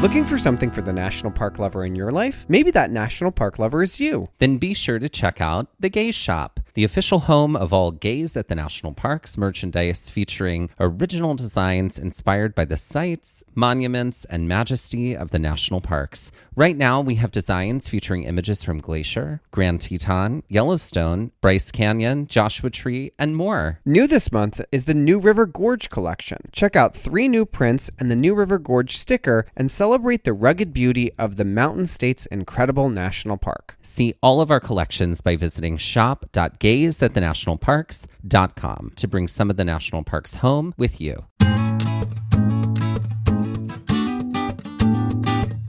Looking for something for the national park lover in your life? Maybe that national park lover is you. Then be sure to check out the Gaze Shop, the official home of all Gaze at the National Parks merchandise featuring original designs inspired by the sights, monuments, and majesty of the national parks. Right now, we have designs featuring images from Glacier, Grand Teton, Yellowstone, Bryce Canyon, Joshua Tree, and more. New this month is the New River Gorge collection. Check out 3 new prints and the New River Gorge sticker and celebrate the rugged beauty of the Mountain State's incredible national park. See all of our collections by visiting shop.gazeatthenationalparks.com to bring some of the national parks home with you.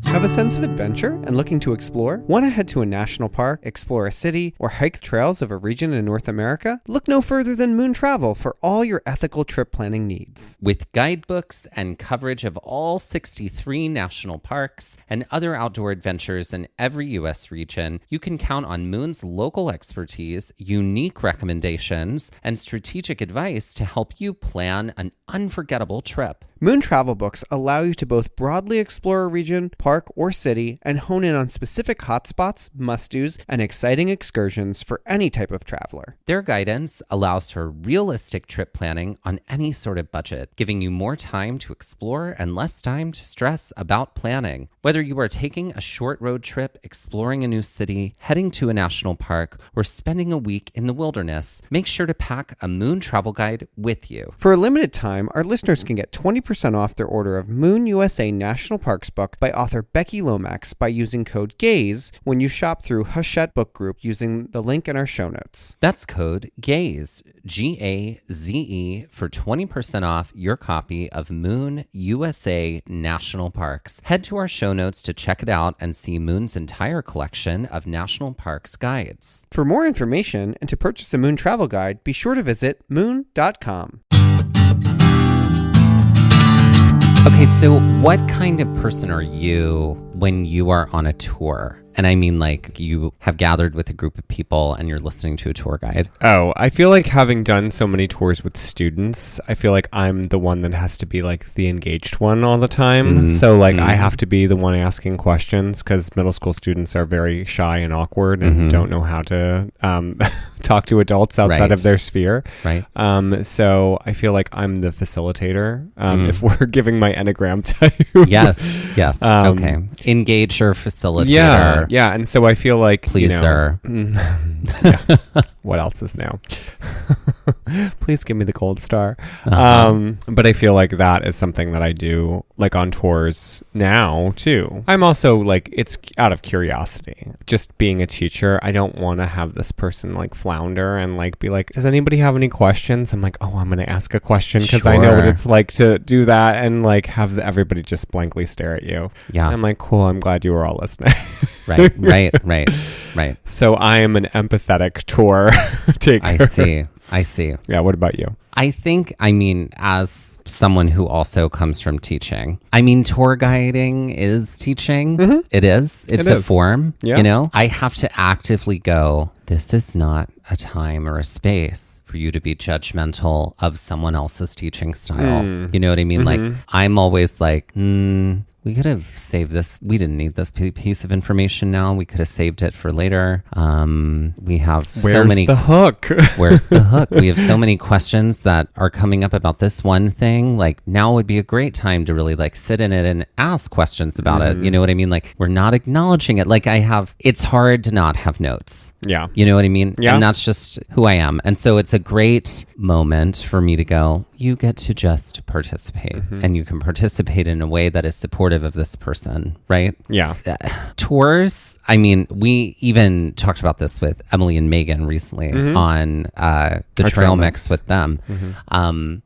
Have a sense of adventure and looking to explore? Want to head to a national park, explore a city, or hike trails of a region in North America? Look no further than Moon Travel for all your ethical trip planning needs. With guidebooks and coverage of all 63 national parks and other outdoor adventures in every U.S. region, you can count on Moon's local expertise, unique recommendations, and strategic advice to help you plan an unforgettable trip. Moon Travel Books allow you to both broadly explore a region, park, or city and hone in on specific hotspots, must-dos, and exciting excursions for any type of traveler. Their guidance allows for realistic trip planning on any sort of budget, giving you more time to explore and less time to stress about planning. Whether you are taking a short road trip, exploring a new city, heading to a national park, or spending a week in the wilderness, make sure to pack a Moon Travel Guide with you. For a limited time, our listeners can get 20% off their order of Moon USA National Parks book by author Becky Lomax by using code GAZE when you shop through Hachette Book Group using the link in our show notes. That's code GAZE, G-A-Z-E, for 20% off your copy of Moon USA National Parks. Head to our show notes to check it out and see Moon's entire collection of national parks guides. For more information and to purchase a Moon Travel Guide, be sure to visit moon.com. Okay, so what kind of person are you when you are on a tour? And I mean, like, you have gathered with a group of people and you're listening to a tour guide. Oh, I feel like having done so many tours with students, I feel like I'm the one that has to be like the engaged one all the time. So like I have to be the one asking questions because middle school students are very shy and awkward and don't know how to talk to adults outside of their sphere. Right. So I feel like I'm the facilitator if we're giving my Enneagram type. Yes. Okay. Engager, facilitator. Yeah, and so I feel like, pleaser. What else is now? Please give me the gold star. But I feel like that is something that I do like on tours now too. I'm also like, it's out of curiosity. Just being a teacher, I don't want to have this person like flounder and like be like, does anybody have any questions? I'm like, oh, I'm going to ask a question because I know what it's like to do that and like have everybody just blankly stare at you. Yeah. I'm like, cool, I'm glad you were all listening. Right. So I am an empathetic tour taker. I see. Yeah, what about you? I think, as someone who also comes from teaching, tour guiding is teaching. Mm-hmm. It is. It's a form, I have to actively go, this is not a time or a space for you to be judgmental of someone else's teaching style. You know what I mean? Mm-hmm. Like, I'm always like, we could have saved this. We didn't need this piece of information now. We could have saved it for later. We have so many. Where's the hook? Where's the hook? We have so many questions that are coming up about this one thing. Like, now would be a great time to really like sit in it and ask questions about it. You know what I mean? Like, we're not acknowledging it. Like, it's hard to not have notes. Yeah. You know what I mean? Yeah. And that's just who I am. And so it's a great moment for me to go, you get to just participate and you can participate in a way that is supportive of this person, right? Yeah. Tours, we even talked about this with Emily and Megan recently on the trail mix with them.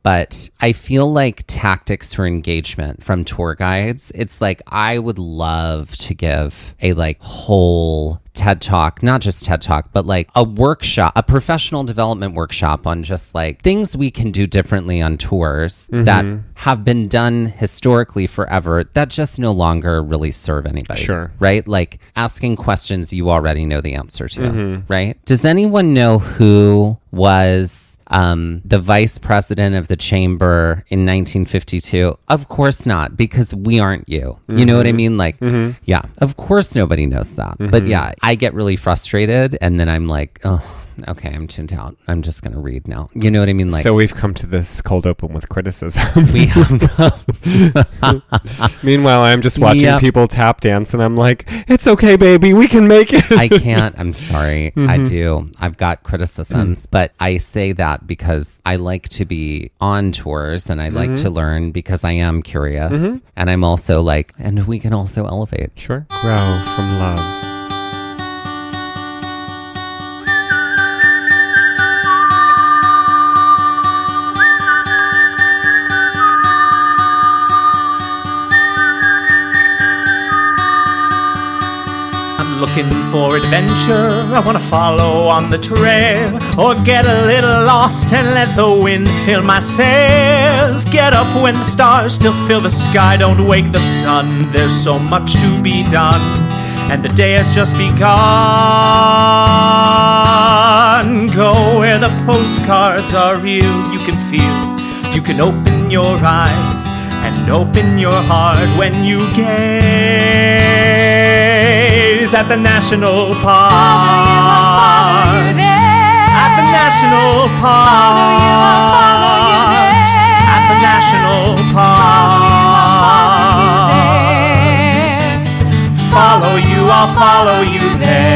But I feel like tactics for engagement from tour guides, it's like I would love to give a like whole TED Talk, not just TED Talk, but like a workshop, a professional development workshop on just like things we can do differently on tours that have been done historically forever that just no longer really serve anybody. Sure. Right? Like asking questions you already know the answer to, right? Does anyone know who was the vice president of the chamber in 1952? Of course not, because we aren't you. You know what I mean? Like, yeah, of course nobody knows that. But yeah, I get really frustrated, and then I'm like, oh, okay, I'm tuned out. I'm just going to read now. You know what I mean? Like, so we've come to this cold open with criticism. we have Meanwhile, I'm just watching people tap dance, and I'm like, it's okay, baby. We can make it. I can't. I'm sorry. I do. I've got criticisms, but I say that because I like to be on tours, and I like to learn because I am curious. And I'm also like, and we can also elevate. Sure. Grow from love. Looking for adventure, I wanna follow on the trail, or get a little lost and let the wind fill my sails. Get up when the stars still fill the sky, don't wake the sun. There's so much to be done, and the day has just begun. Go where the postcards are real, you can feel, you can open your eyes and open your heart when you gaze at the national parks, at the national parks, at the national parks. Follow you, I'll follow you there.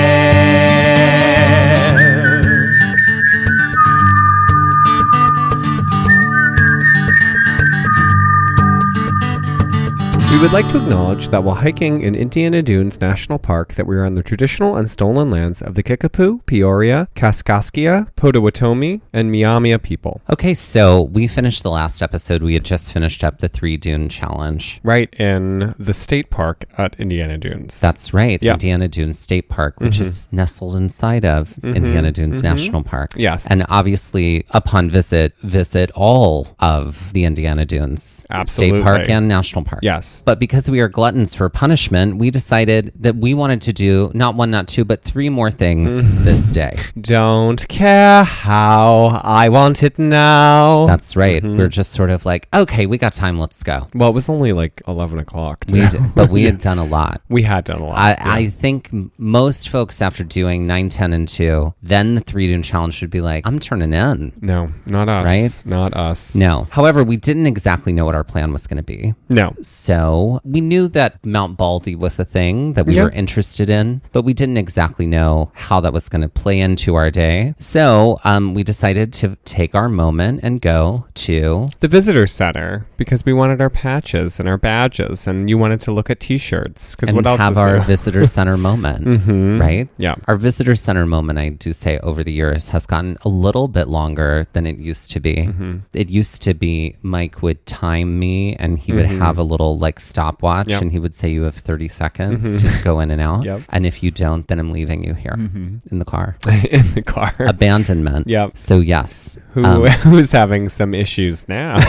We would like to acknowledge that while hiking in Indiana Dunes National Park, that we are on the traditional and stolen lands of the Kickapoo, Peoria, Kaskaskia, Potawatomi, and Miamia people. Okay, so we finished the last episode. We had just finished up the 3 Dune Challenge. Right in the state park at Indiana Dunes. That's right. Yeah. Indiana Dunes State Park, which is nestled inside of Indiana Dunes National Park. Yes. And obviously, upon visit all of the Indiana Dunes Absolutely. State Park and National Park. Yes. But because we are gluttons for punishment, we decided that we wanted to do not 1, not 2, but 3 more things this day. Don't care how, I want it now. That's right. We're just sort of like, okay, we got time, let's go. Well, it was only like 11 o'clock. But we had done a lot. We had done a lot. I think most folks, after doing 9, 10, and 2, then the 3 Dune Challenge would be like, I'm turning in. No, not us. Right? Not us. No. However, we didn't exactly know what our plan was going to be. No. So we knew that Mount Baldy was a thing that we were interested in, but we didn't exactly know how that was going to play into our day. So we decided to take our moment and go to the visitor center because we wanted our patches and our badges, and you wanted to look at t-shirts because what else have is our there? visitor center moment, right? Yeah. Our visitor center moment, I do say, over the years has gotten a little bit longer than it used to be. It used to be Mike would time me and he would have a little like stopwatch and he would say you have 30 seconds to go in and out. And if you don't, then I'm leaving you here in the car. In the car. Abandonment. Yep. So yes. Who's having some issues now?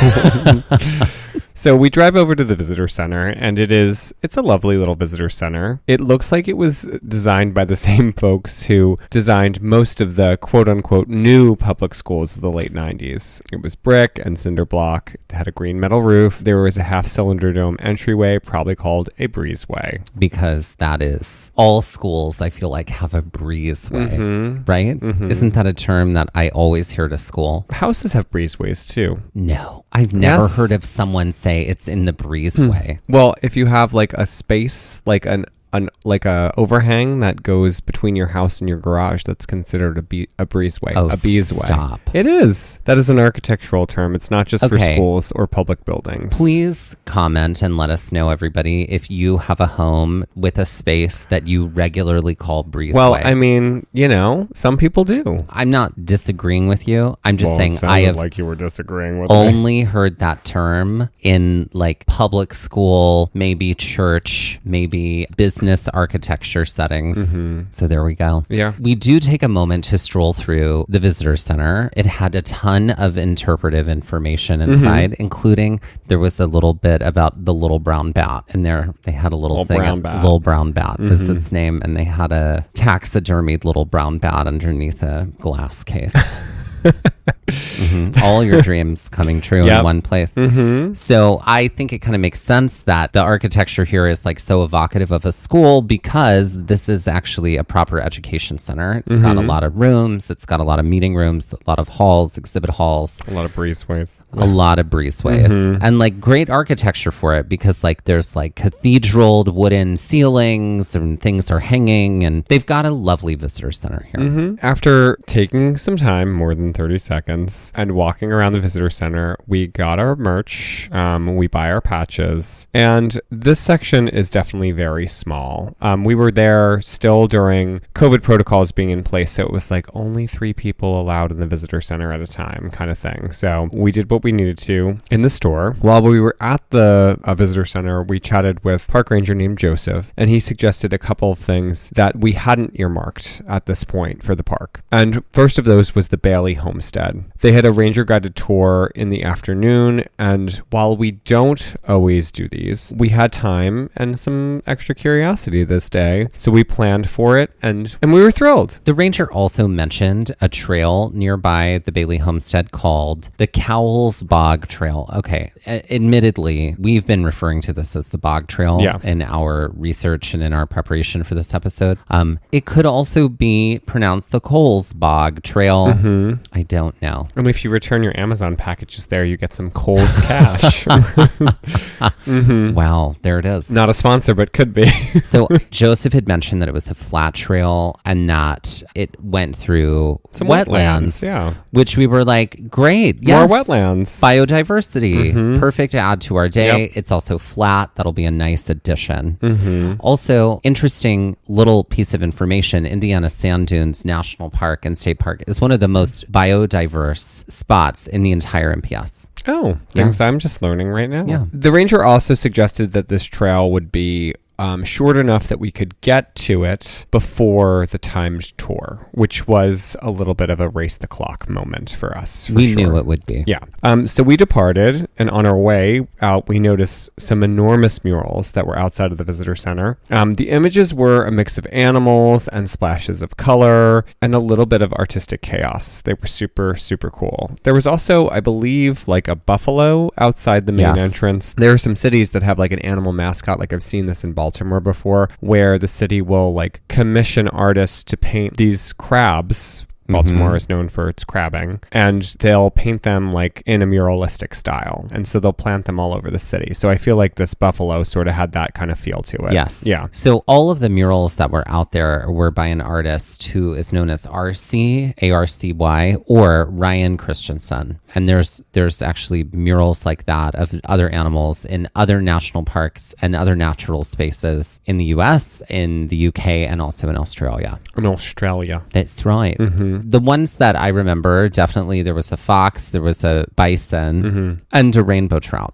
So we drive over to the visitor center, and it's a lovely little visitor center. It looks like it was designed by the same folks who designed most of the quote-unquote new public schools of the late 90s. It was brick and cinder block. It had a green metal roof. There was a half-cylinder dome entryway, probably called a breezeway. Because that is, all schools, I feel like, have a breezeway, right? Isn't that a term that I always hear to school? Houses have breezeways, too. No, I've never heard of someone say it's in the breezeway. Well, if you have like a space, like a overhang that goes between your house and your garage, that's considered a breezeway, Oh, a beesway. stop. It is. That is an architectural term. It's not just for schools or public buildings. Please comment and let us know, everybody, if you have a home with a space that you regularly call breezeway. Well, I mean, some people do. I'm not disagreeing with you. I'm just saying it I have like you were disagreeing with me. only heard that term in like public school, maybe church, maybe business architecture settings. So there we go. Yeah. We do take a moment to stroll through the visitor center. It had a ton of interpretive information inside, including there was a little bit about the little brown bat, and they had a little thing. Little brown bat is its name, and they had a taxidermied little brown bat underneath a glass case. All your dreams coming true in one place. So I think it kind of makes sense that the architecture here is like so evocative of a school, because this is actually a proper education center. It's got a lot of rooms. It's got a lot of meeting rooms, a lot of halls, exhibit halls. A lot of breezeways. And like great architecture for it, because like there's like cathedral wooden ceilings and things are hanging, and they've got a lovely visitor center here. After taking some time, more than 30 seconds, and walking around the visitor center, we got our merch, we buy our patches, and this section is definitely very small. We were there still during COVID protocols being in place, so it was like only 3 people allowed in the visitor center at a time kind of thing. So we did what we needed to in the store. While we were at the visitor center, we chatted with park ranger named Joseph, and he suggested a couple of things that we hadn't earmarked at this point for the park. And first of those was the Bailly Homestead. They had a ranger guided tour in the afternoon, and while we don't always do these, we had time and some extra curiosity this day, so we planned for it, and we were thrilled. The ranger also mentioned a trail nearby the Bailly Homestead called the Cowles Bog Trail. Okay, admittedly, we've been referring to this as the Bog Trail in our research and in our preparation for this episode. It could also be pronounced the Coles Bog Trail. I don't know. And if you return your Amazon packages there, you get some Kohl's cash. Wow, there it is. Not a sponsor, but could be. So Joseph had mentioned that it was a flat trail and that it went through some wetlands, which we were like, great. Yes. More wetlands. Biodiversity. Perfect to add to our day. It's also flat. That'll be a nice addition. Also, interesting little piece of information, Indiana Sand Dunes National Park and State Park is one of the most biodiverse spots in the entire MPS. Oh, thanks. I'm just learning right now. Yeah. The ranger also suggested that this trail would be short enough that we could get to it before the timed tour, which was a little bit of a race the clock moment for us. We knew it would be. Yeah. So we departed, and on our way out, we noticed some enormous murals that were outside of the visitor center. The images were a mix of animals and splashes of color and a little bit of artistic chaos. They were super, super cool. There was also, I believe, like a buffalo outside the main entrance. There are some cities that have like an animal mascot, like I've seen this in Baltimore before, where the city will like commission artists to paint these crabs. Baltimore is known for its crabbing, and they'll paint them like in a muralistic style, and so they'll plant them all over the city. So I feel like this buffalo sort of had that kind of feel to it. Yes. Yeah. So all of the murals that were out there were by an artist who is known as RC, ARCY, or Ryan Christensen. And there's actually murals like that of other animals in other national parks and other natural spaces in the US, in the UK, and also in Australia. In Australia. That's right. The ones that I remember, definitely there was a fox, there was a bison, and a rainbow trout.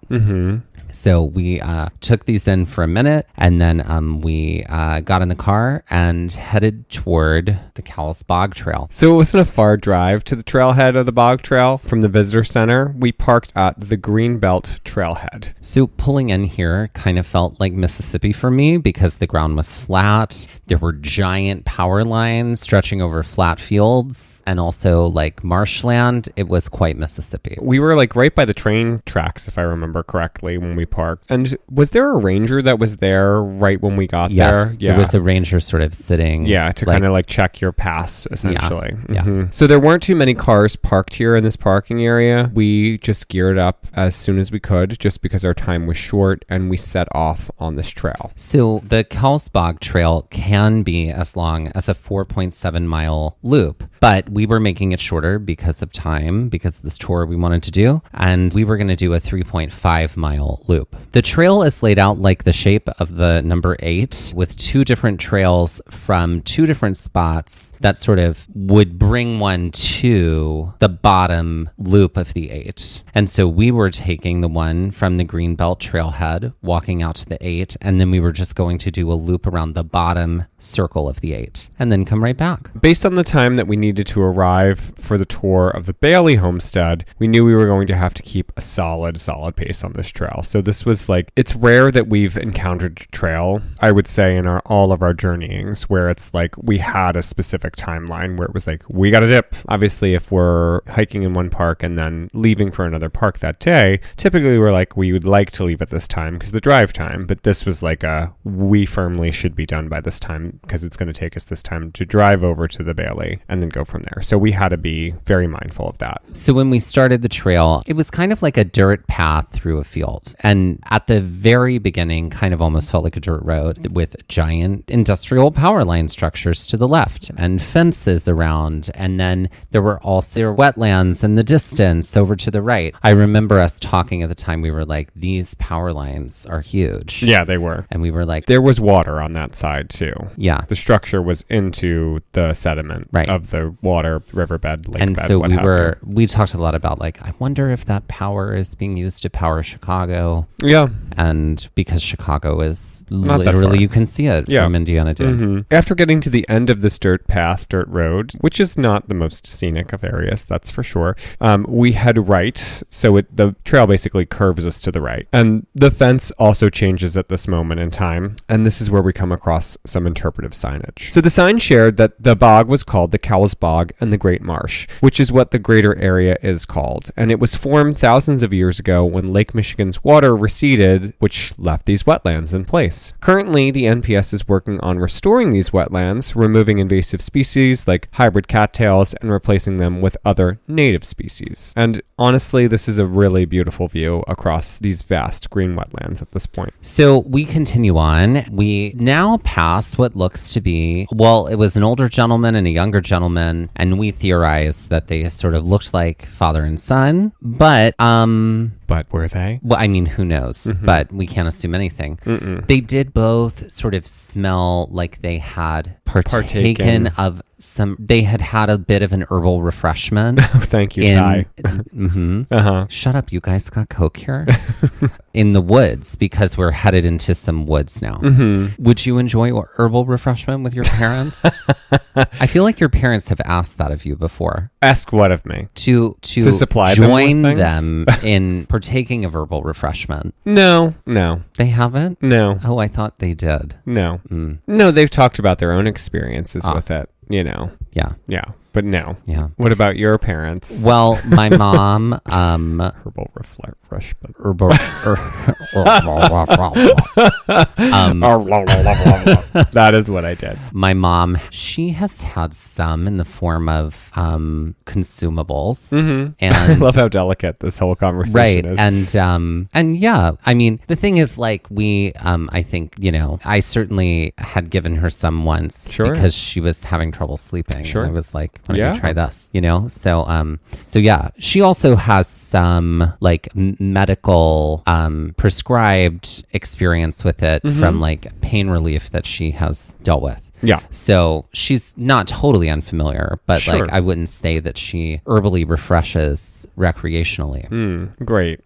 So we took these in for a minute, and then we got in the car and headed toward the Cowles Bog Trail. So it wasn't a far drive to the trailhead of the Bog Trail from the visitor center. We parked at the Greenbelt Trailhead. So pulling in here kind of felt like Mississippi for me, because the ground was flat. There were giant power lines stretching over flat fields, and also like marshland. It was quite Mississippi. We were like right by the train tracks, if I remember correctly, when we parked. And was there a ranger that was there right when we got there? Yes, there was a ranger sort of sitting. Yeah, to kind of like check your pass, essentially. Yeah. So there weren't too many cars parked here in this parking area. We just geared up as soon as we could, just because our time was short, and we set off on this trail. So the Cowles Bog Trail can be as long as a 4.7 mile loop, but we were making it shorter because of time, because of this tour we wanted to do, and we were going to do a 3.5 mile loop. The trail is laid out like the shape of the number 8, with 2 different trails from 2 different spots that sort of would bring one to the bottom loop of the 8. And so we were taking the one from the Greenbelt Trailhead, walking out to the 8, and then we were just going to do a loop around the bottom circle of the 8 and then come right back. Based on the time that we needed to arrive for the tour of the Bailly Homestead, we knew we were going to have to keep a solid pace on this trail. So this was like, it's rare that we've encountered a trail, I would say, in all of our journeyings where it's like we had a specific timeline where it was like, we got to dip. Obviously, if we're hiking in one park and then leaving for another park that day, typically we're like, we would like to leave at this time because the drive time, but this was like we firmly should be done by this time because it's going to take us this time to drive over to the Bailey and then go from there. So we had to be very mindful of that. So when we started the trail, it was kind of like a dirt path through a field. And at the very beginning, kind of almost felt like a dirt road with giant industrial power line structures to the left and fences around. And then there were also wetlands in the distance over to the right. I remember us talking at the time, we were like, these power lines are huge. Yeah, they were. And we were like, there was water on that side too. Yeah. The structure was into the sediment of the water, riverbed, lake and bed, so we talked a lot about like, I wonder if that power is being used to power Chicago. Yeah. And because Chicago is not literally, you can see it from Indiana Dunes. Mm-hmm. After getting to the end of this dirt road, which is not the most scenic of areas, that's for sure, we head right. So the trail basically curves us to the right. And the fence also changes at this moment in time. And this is where we come across some interpretive signage. So the sign shared that the bog was called the Cowles Bog and the Great Marsh, which is what the greater area is called. And it was formed thousands of years ago when Lake Michigan's water receded, which left these wetlands in place. Currently, the NPS is working on restoring these wetlands, removing invasive species like hybrid cattails and replacing them with other native species. And honestly, this is a really beautiful view across these vast green wetlands at this point. So we continue on. We now pass what looks to be, well, it was an older gentleman and a younger gentleman, and we theorized that they sort of looked like father and son, but were they? Well, I mean, who knows? Mm-hmm. But we can't assume anything. Mm-mm. They did both sort of smell like they had partaken of some. They had a bit of an herbal refreshment. Oh, thank you, Ty. Mm-hmm. Uh-huh. Shut up, you guys got Coke here? In the woods, because we're headed into some woods now. Mm-hmm. Would you enjoy herbal refreshment with your parents? I feel like your parents have asked that of you before. Ask what of me? To supply join them in partaking of herbal refreshment. No. They haven't? No. Oh, I thought they did. No. No, they've talked about their own experiences with it, you know. Yeah. Yeah. But no. Yeah. What about your parents? Well, my mom, herbal refreshment. That is what I did. My mom, she has had some in the form of consumables. Mm-hmm. And I love how delicate this whole conversation is. And yeah, I mean, the thing is, like, I think, you know, I certainly had given her some once because she was having trouble sleeping. Sure. And I was like, why don't you try this? You know? So yeah, she also has some like medical prescribed experience with it from like pain relief that she has dealt with. Yeah. So she's not totally unfamiliar, but like I wouldn't say that she herbally refreshes recreationally. Great.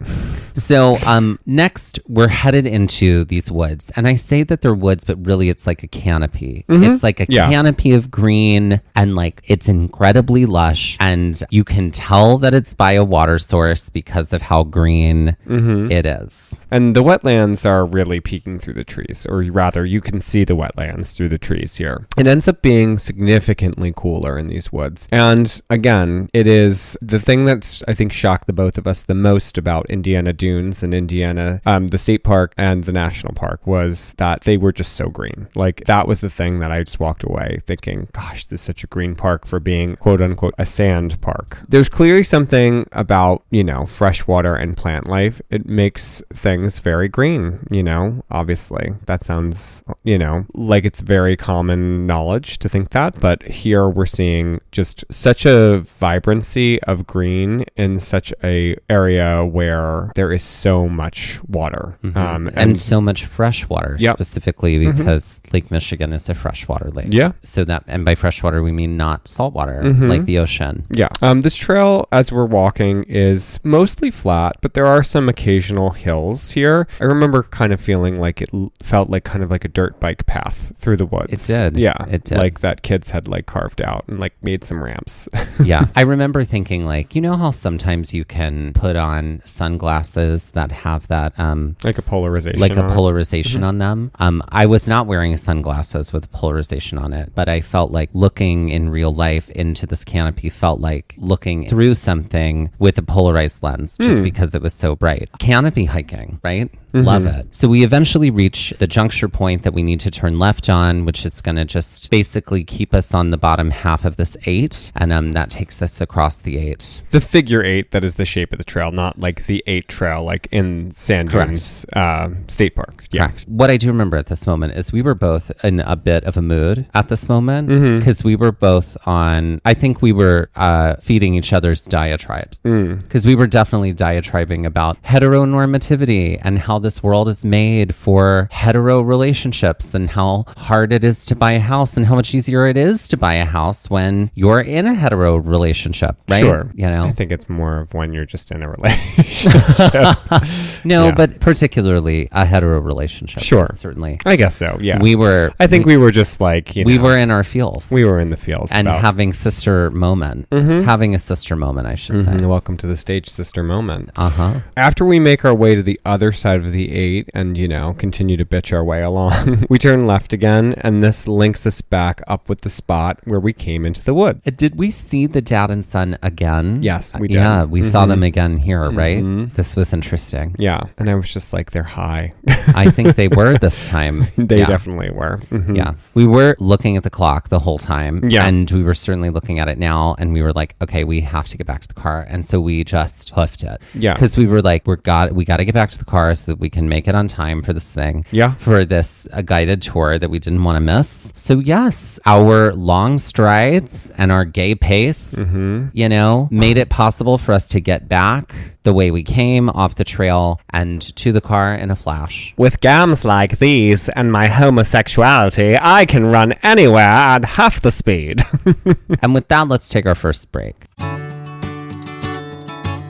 So next we're headed into these woods, and I say that they're woods, but really it's like a canopy. Mm-hmm. It's like a canopy of green, and like it's incredibly lush, and you can tell that it's by a water source because of how green it is. And the wetlands are really peeking through the trees, or rather you can see the wetlands through the trees here. It ends up being significantly cooler in these woods. And again, it is the thing that's, I think, shocked the both of us the most about Indiana Dunes and Indiana, the state park and the national park, was that they were just so green. Like, that was the thing that I just walked away thinking, gosh, this is such a green park for being, quote unquote, a sand park. There's clearly something about, you know, freshwater and plant life. It makes things very green, you know, obviously. That sounds, you know, like it's very common common knowledge to think that, but here we're seeing just such a vibrancy of green in such a area where there is so much water. And so much fresh water, specifically because Lake Michigan is a freshwater lake. Yeah. So that, and by freshwater, we mean not saltwater, like the ocean. Yeah. This trail, as we're walking, is mostly flat, but there are some occasional hills here. I remember kind of feeling like it felt like kind of like a dirt bike path through the woods. It did. Yeah. It did. Like that kids had like carved out and like made some ramps. Yeah. I remember thinking like, you know how sometimes you can put on sunglasses that have that like a polarization on them. I was not wearing sunglasses with polarization on it, but I felt like looking in real life into this canopy felt like looking through something with a polarized lens just because it was so bright. Canopy hiking, right? Love it. So we eventually reach the juncture point that we need to turn left on, which is going to just basically keep us on the bottom half of this 8. And that takes us across the 8. The figure 8 that is the shape of the trail, not like the 8 trail like in Sand Dunes State Park. Yeah. Correct. What I do remember at this moment is we were both in a bit of a mood at this moment because we were both on, I think we were feeding each other's diatribes because we were definitely diatribing about heteronormativity and how this world is made for hetero relationships and how hard it is to buy a house and how much easier it is to buy a house when you're in a hetero relationship, right? Sure. You know, I think it's more of when you're just in a relationship. No, but particularly a hetero relationship. Sure. Certainly. I guess so. Yeah. I think we were just like, we were in our feels. We were in the feels. And having sister moment. Having a sister moment, I should say. Welcome to the stage, sister moment. After we make our way to the other side of the 8 and, continue to bitch our way along, we turn left again, and this links us back up with the spot where we came into the wood. Did we see the dad and son again? Yes, we did. Yeah, we saw them again here, right? This was interesting. Yeah. And I was just like, they're high. I think they were this time. They definitely were. Yeah. We were looking at the clock the whole time. Yeah. And we were certainly looking at it now. And we were like, okay, we have to get back to the car. And so we just hoofed it. Yeah. Because we were like, we got to get back to the car so that we can make it on time for this thing. Yeah. For this guided tour that we didn't want to miss. So yes, our long strides and our gay pace, made it possible for us to get back the way we came off the trail and to the car in a flash. With gams like these and my homosexuality, I can run anywhere at half the speed. And with that, let's take our first break.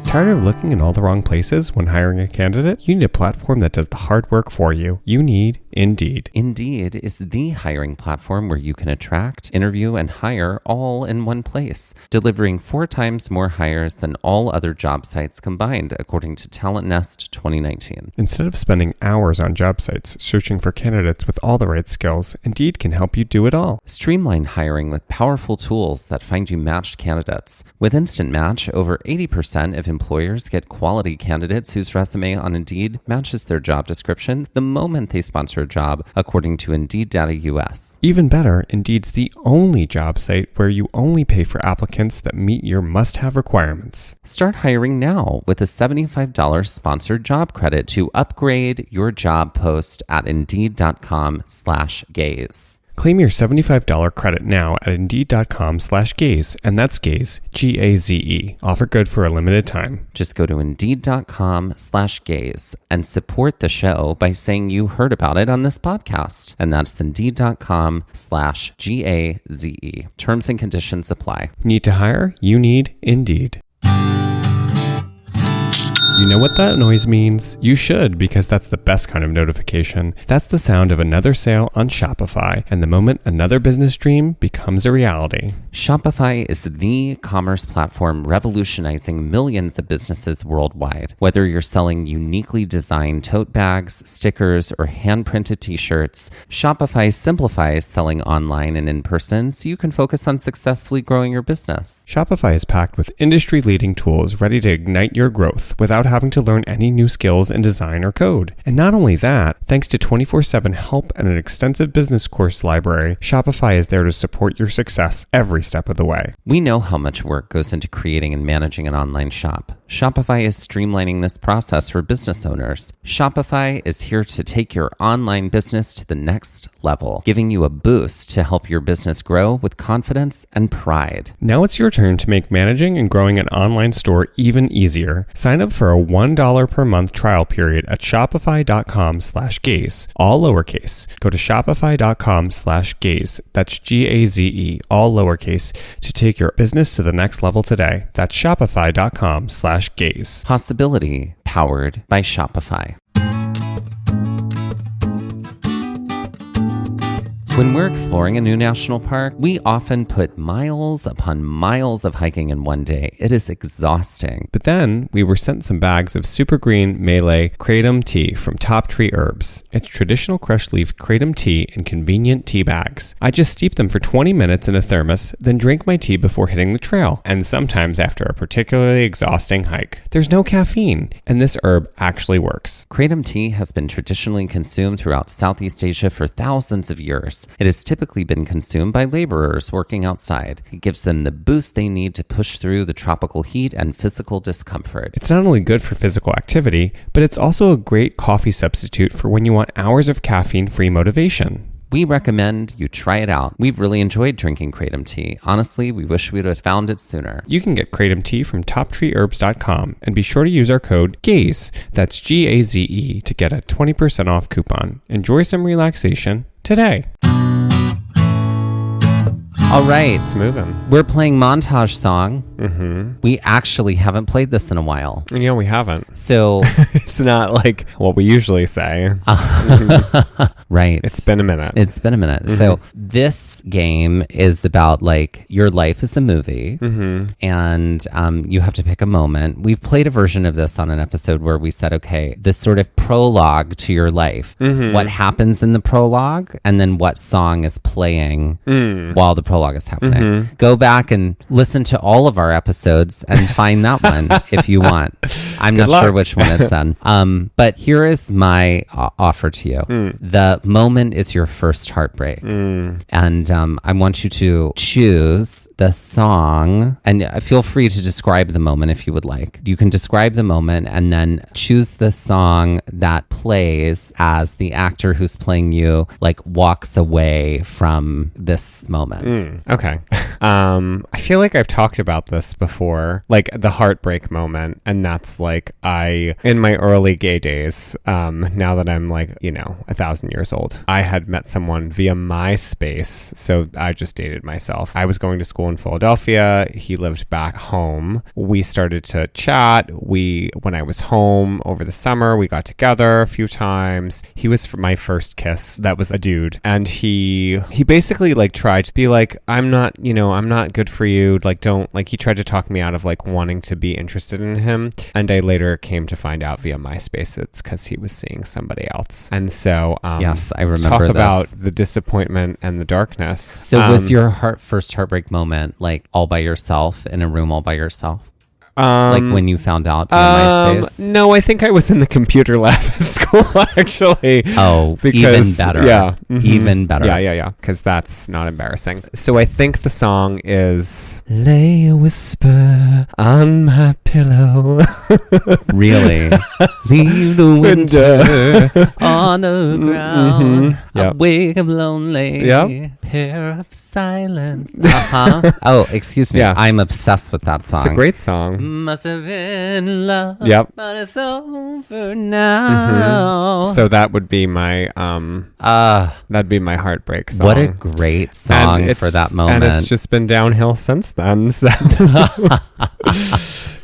Tired of looking in all the wrong places when hiring a candidate? You need a platform that does the hard work for you. You need Indeed. Indeed is the hiring platform where you can attract, interview, and hire all in one place, delivering 4 times more hires than all other job sites combined, according to Talent Nest 2019. Instead of spending hours on job sites searching for candidates with all the right skills, Indeed can help you do it all. Streamline hiring with powerful tools that find you matched candidates. With Instant Match, over 80% of employers get quality candidates whose resume on Indeed matches their job description the moment they sponsor a job, according to Indeed Data US. Even better, Indeed's the only job site where you only pay for applicants that meet your must-have requirements. Start hiring now with a $75 sponsored job credit to upgrade your job post at Indeed.com/gaze. Claim your $75 credit now at Indeed.com/gaze, and that's gaze, Gaze. Offer good for a limited time. Just go to Indeed.com/gaze and support the show by saying you heard about it on this podcast. And that's Indeed.com/GAZE. Terms and conditions apply. Need to hire? You need Indeed. You know what that noise means? You should, because that's the best kind of notification. That's the sound of another sale on Shopify, and the moment another business dream becomes a reality. Shopify is the commerce platform revolutionizing millions of businesses worldwide. Whether you're selling uniquely designed tote bags, stickers, or hand-printed t-shirts, Shopify simplifies selling online and in person so you can focus on successfully growing your business. Shopify is packed with industry-leading tools ready to ignite your growth without having to learn any new skills in design or code. And not only that, thanks to 24/7 help and an extensive business course library, Shopify is there to support your success every step of the way. We know how much work goes into creating and managing an online shop. Shopify is streamlining this process for business owners. Shopify is here to take your online business to the next level, giving you a boost to help your business grow with confidence and pride. Now it's your turn to make managing and growing an online store even easier. Sign up for a $1 per month trial period at shopify.com/gaze, all lowercase. Go to shopify.com/gaze, that's Gaze, all lowercase, to take your business to the next level today. That's shopify.com/gaze. Possibility powered by Shopify. When we're exploring a new national park, we often put miles upon miles of hiking in one day. It is exhausting. But then we were sent some bags of super green Malay kratom tea from Top Tree Herbs. It's traditional crushed leaf kratom tea in convenient tea bags. I just steep them for 20 minutes in a thermos, then drink my tea before hitting the trail, and sometimes after a particularly exhausting hike. There's no caffeine, and this herb actually works. Kratom tea has been traditionally consumed throughout Southeast Asia for thousands of years. It has typically been consumed by laborers working outside. It gives them the boost they need to push through the tropical heat and physical discomfort. It's not only good for physical activity, but it's also a great coffee substitute for when you want hours of caffeine-free motivation. We recommend you try it out. We've really enjoyed drinking kratom tea. Honestly, we wish we would have found it sooner. You can get kratom tea from toptreeherbs.com and be sure to use our code GAZE, that's GAZE, to get a 20% off coupon. Enjoy some relaxation today. All right. It's moving. We're playing Montage Song. Mm-hmm. We actually haven't played this in a while. Yeah, we haven't. So it's not like what we usually say. Right. It's been a minute. Mm-hmm. So this game is about like your life is a movie, and you have to pick a moment. We've played a version of this on an episode where we said, okay, this sort of prologue to your life. What happens in the prologue, and then what song is playing while the prologue is happening. Go back and listen to all of our episodes and find that one if you want. I'm not sure which one it's on. But here is my offer to you. The moment is your first heartbreak. And I want you to choose the song, and feel free to describe the moment if you would like. You can describe the moment and then choose the song that plays as the actor who's playing you like walks away from this moment. Okay. I feel like I've talked about this before, like the heartbreak moment, and that's like in my early gay days, now that I'm like, 1,000 years old, I had met someone via MySpace, so I just dated myself. I was going to school in Philadelphia. He lived back home. We started to chat. When I was home over the summer, we got together a few times. He was my first kiss. That was a dude. And he basically like tried to be like, I'm not good for you. Like, don't, like, he tried to talk me out of like wanting to be interested in him. And I later came to find out via MySpace it's because he was seeing somebody else. And so, yes, I remember talk this. about the disappointment and the darkness. So was your first heartbreak moment like all by yourself in a room all by yourself? Like when you found out via MySpace? No, I think I was in the computer lab at school, actually. Oh, even better. Yeah. Even better. Yeah. Because that's not embarrassing. So I think the song is Lay a Whisper on My Pillow. Really? Leave the winter on the ground. I wake up lonely. Yep. Pair of silence. Oh, excuse me. Yeah. I'm obsessed with that song. It's a great song. Must have been love, but it's over now. So that would be my that'd be my heartbreak song. What a great song for that moment. And it's just been downhill since then. So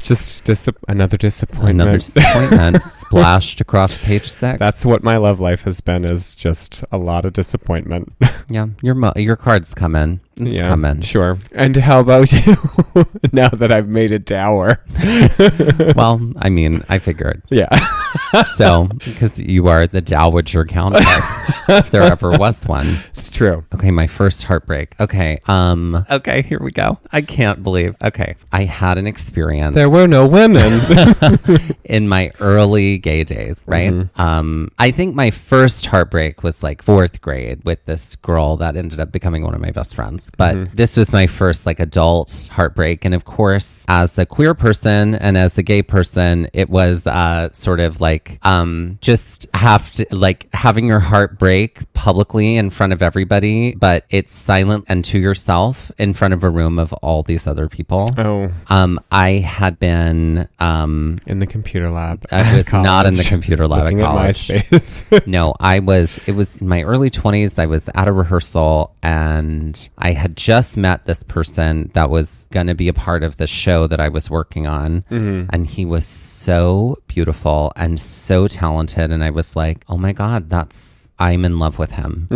just another disappointment. Another disappointment splashed across page 6. That's what my love life has been, is just a lot of disappointment. Yeah, your card's coming. It's coming. Sure. And how about you? Now that I've made a dower. Well, I mean, I figured. Yeah. So, because you are the Dowager Countess. if there ever was one. It's true. Okay, my first heartbreak. Okay, okay, here we go. I can't believe. Okay, I had an experience. There were no women. In my early gay days, right? Mm-hmm. I think my first heartbreak was like 4th grade with this girl that ended up becoming one of my best friends. But this was my first like adult heartbreak. And of course, as a queer person and as a gay person, it was sort of like just having your heart break publicly in front of everybody, but it's silent and to yourself in front of a room of all these other people. Oh. I had been In the computer lab. I was not in the computer lab Looking at college. At MySpace. No, it was in my early 20s. I was at a rehearsal and I had just met this person that was going to be a part of the show that I was working on. And he was so beautiful and so talented. And I was like, oh my God, I'm in love with him.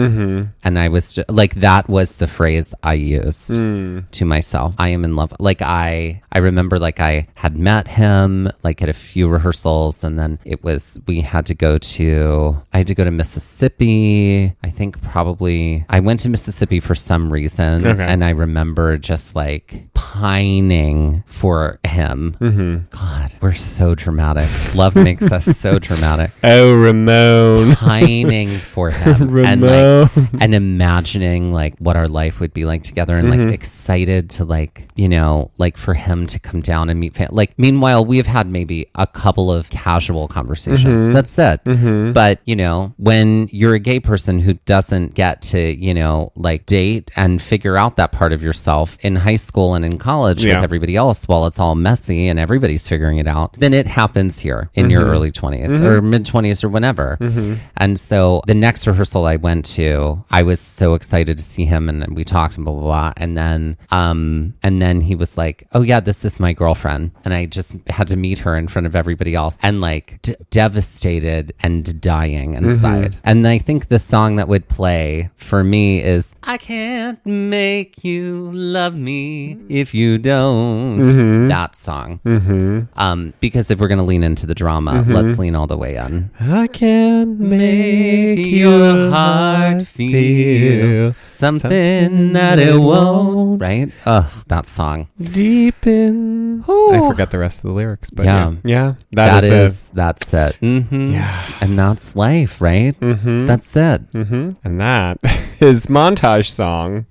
And I was like, that was the phrase I used to myself. I am in love. Like I remember like I had met him like at a few rehearsals, and then I had to go to Mississippi. I think probably I went to Mississippi for some reason. Okay. And I remember just like pining for him. God, we're so dramatic. Love makes us so dramatic. Oh, Ramon. Pining for him. And imagining like what our life would be like together, and like excited to like, you know, like for him to come down and meet like meanwhile we have had maybe a couple of casual conversations. That's it. But you know, when you're a gay person who doesn't get to, you know, like date and figure out that part of yourself in high school and in college with everybody else while it's all messy and everybody's figuring it out, then it happens here in your early 20s or mid 20s or whenever. And so the next rehearsal I went to, I was so excited to see him, and we talked and blah, blah, blah. And then he was like, oh yeah, this is my girlfriend. And I just had to meet her in front of everybody else, and like devastated and dying inside. And I think the song that would play for me is I Can't Make You Love Me If You Don't. That song. Because if we're going to lean into the drama, let's lean all the way in. I can't Make your heart feel something that it won't. Right? Ugh, that song. Deep in. I forgot the rest of the lyrics, but yeah. That's it. Yeah. And that's life, right? That's it. And that is Montage Song.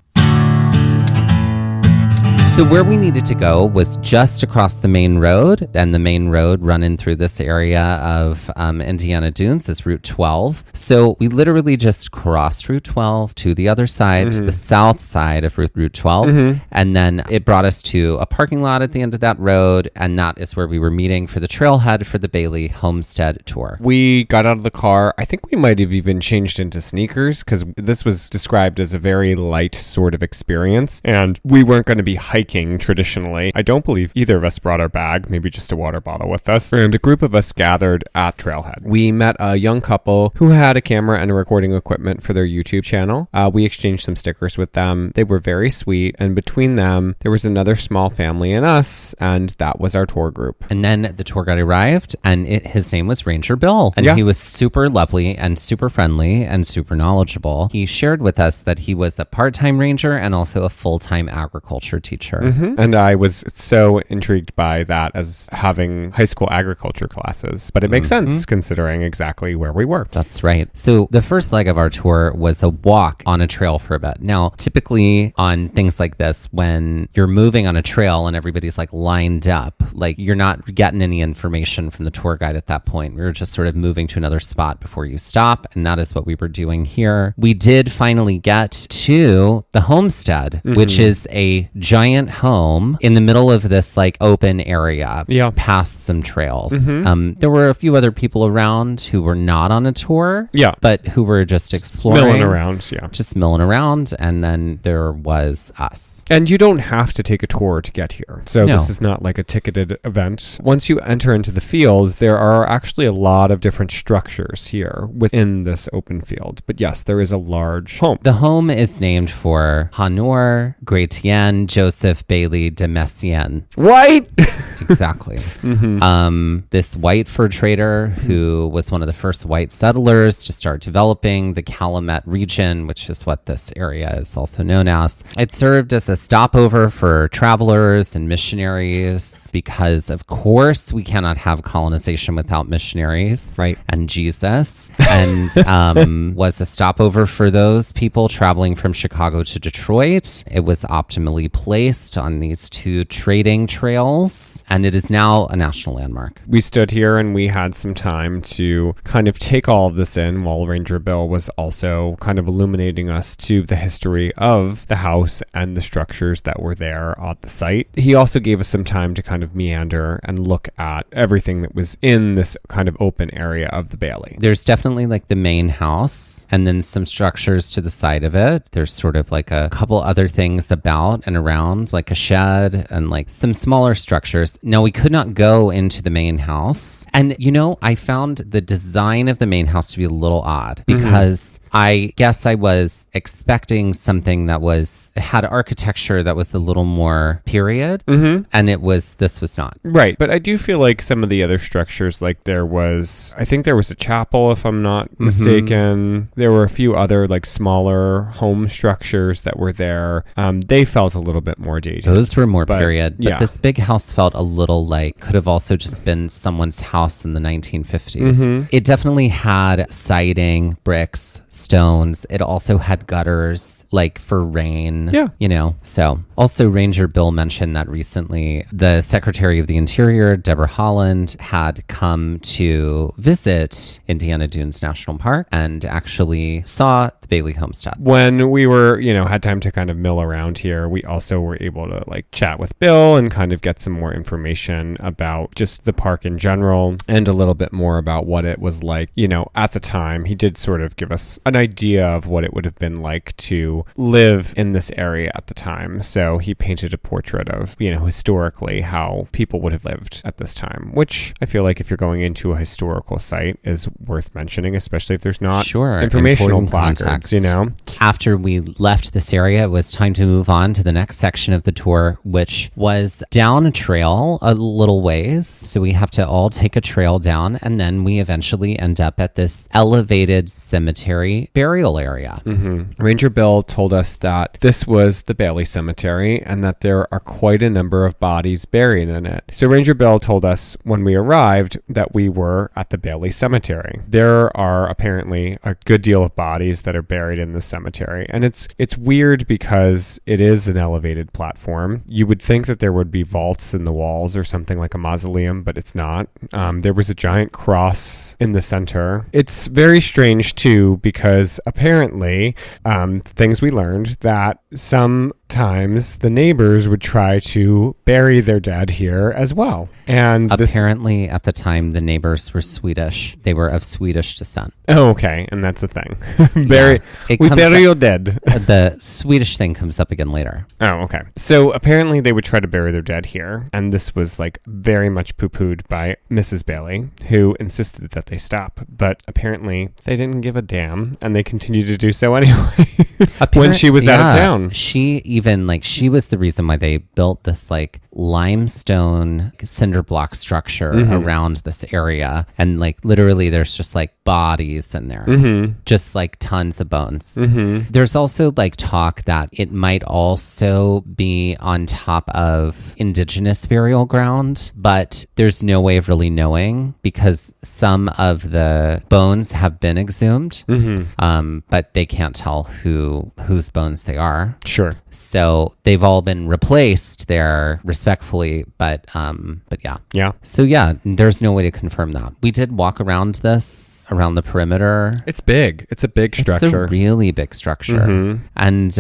So where we needed to go was just across the main road, and the main road running through this area of Indiana Dunes is Route 12. So we literally just crossed Route 12 to the other side, to the south side of Route 12. And then it brought us to a parking lot at the end of that road, and that is where we were meeting for the trailhead for the Bailly Homestead tour. We got out of the car. I think we might have even changed into sneakers, because this was described as a very light sort of experience, and we weren't going to be hiking traditionally. I don't believe either of us brought our bag, maybe just a water bottle with us. And a group of us gathered at Trailhead. We met a young couple who had a camera and a recording equipment for their YouTube channel. We exchanged some stickers with them. They were very sweet, and between them, there was another small family and us, and that was our tour group. And then the tour guide arrived, and his name was Ranger Bill, and he was super lovely and super friendly and super knowledgeable. He shared with us that he was a part-time ranger and also a full-time agriculture teacher. And I was so intrigued by that as having high school agriculture classes, but it makes sense considering exactly where we were. That's right. So the first leg of our tour was a walk on a trail for a bit. Now, typically on things like this, when you're moving on a trail and everybody's like lined up, like you're not getting any information from the tour guide at that point. We were just sort of moving to another spot before you stop. And that is what we were doing here. We did finally get to the homestead, which is a giant home in the middle of this like open area past some trails. There were a few other people around who were not on a tour, but who were just exploring. Milling around, Just milling around. And then there was us. And you don't have to take a tour to get here. So this is not like a ticketed event. Once you enter into the field, there are actually a lot of different structures here within this open field. But yes, there is a large home. The home is named for Honor Gratien Joseph Joseph Bailly de Messiaen. What? Exactly. This white fur trader who was one of the first white settlers to start developing the Calumet region, which is what this area is also known as. It served as a stopover for travelers and missionaries because, of course, we cannot have colonization without missionaries. Right. And Jesus. And was a stopover for those people traveling from Chicago to Detroit. It was optimally placed on these two trading trails, and it is now a national landmark. We stood here and we had some time to kind of take all of this in while Ranger Bill was also kind of illuminating us to the history of the house and the structures that were there at the site. He also gave us some time to kind of meander and look at everything that was in this kind of open area of the Bailey. There's definitely like the main house and then some structures to the side of it. There's sort of like a couple other things about and around, like a shed and like some smaller structures. Now, we could not go into the main house. And, you know, I found the design of the main house to be a little odd because I guess I was expecting something that had architecture that was a little more period. And this was not. Right. But I do feel like some of the other structures, like I think there was a chapel, if I'm not mistaken. There were a few other like smaller home structures that were there. They felt a little bit more dated. Those were more period. But yeah. This big house felt a little like could have also just been someone's house in the 1950s. It definitely had siding, bricks, stones. It also had gutters like for rain. Yeah. You know, so also Ranger Bill mentioned that recently the Secretary of the Interior, Deborah Holland, had come to visit Indiana Dunes National Park and actually saw the Bailly Homestead. When we were, had time to kind of mill around here, we also were able to like chat with Bill and kind of get some more information about just the park in general and a little bit more about what it was like, at the time. He did sort of give us an idea of what it would have been like to live in this area at the time. So he painted a portrait of, historically how people would have lived at this time, which I feel like if you're going into a historical site is worth mentioning, especially if there's not informational placards, After we left this area, it was time to move on to the next section of the tour, which was down a trail a little ways. So we have to all take a trail down, and then we eventually end up at this elevated cemetery burial area. Ranger Bill told us that this was the Bailey Cemetery and that there are quite a number of bodies buried in it. So Ranger Bill told us when we arrived that we were at the Bailey Cemetery. There are apparently a good deal of bodies that are buried in the cemetery. And it's weird because it is an elevated platform. You would think that there would be vaults in the walls or something like a mausoleum, but it's not. There was a giant cross in the center. It's very strange too because apparently things we learned that sometimes the neighbors would try to bury their dead here as well. And apparently at the time the neighbors were Swedish. They were of Swedish descent. Oh, okay. And that's the thing. We bury your dead. The Swedish thing comes up again later. Oh, okay. So apparently they would try to bury their dead here. And this was like very much poo-pooed by Mrs. Bailey, who insisted that they stop. But apparently they didn't give a damn and they continued to do so anyway when she was out of town. She was the reason why they built this like limestone cinder block structure around this area. And like literally there's just like bodies in there, just like tons of bones. There's also like talk that it might also be on top of indigenous burial ground, but there's no way of really knowing because some of the bones have been exhumed, but they can't tell whose bones they are. Sure. So they've all been replaced there respectfully, but yeah. Yeah. So yeah, there's no way to confirm that. We did walk around the perimeter. It's big. It's a big structure. It's a really big structure. And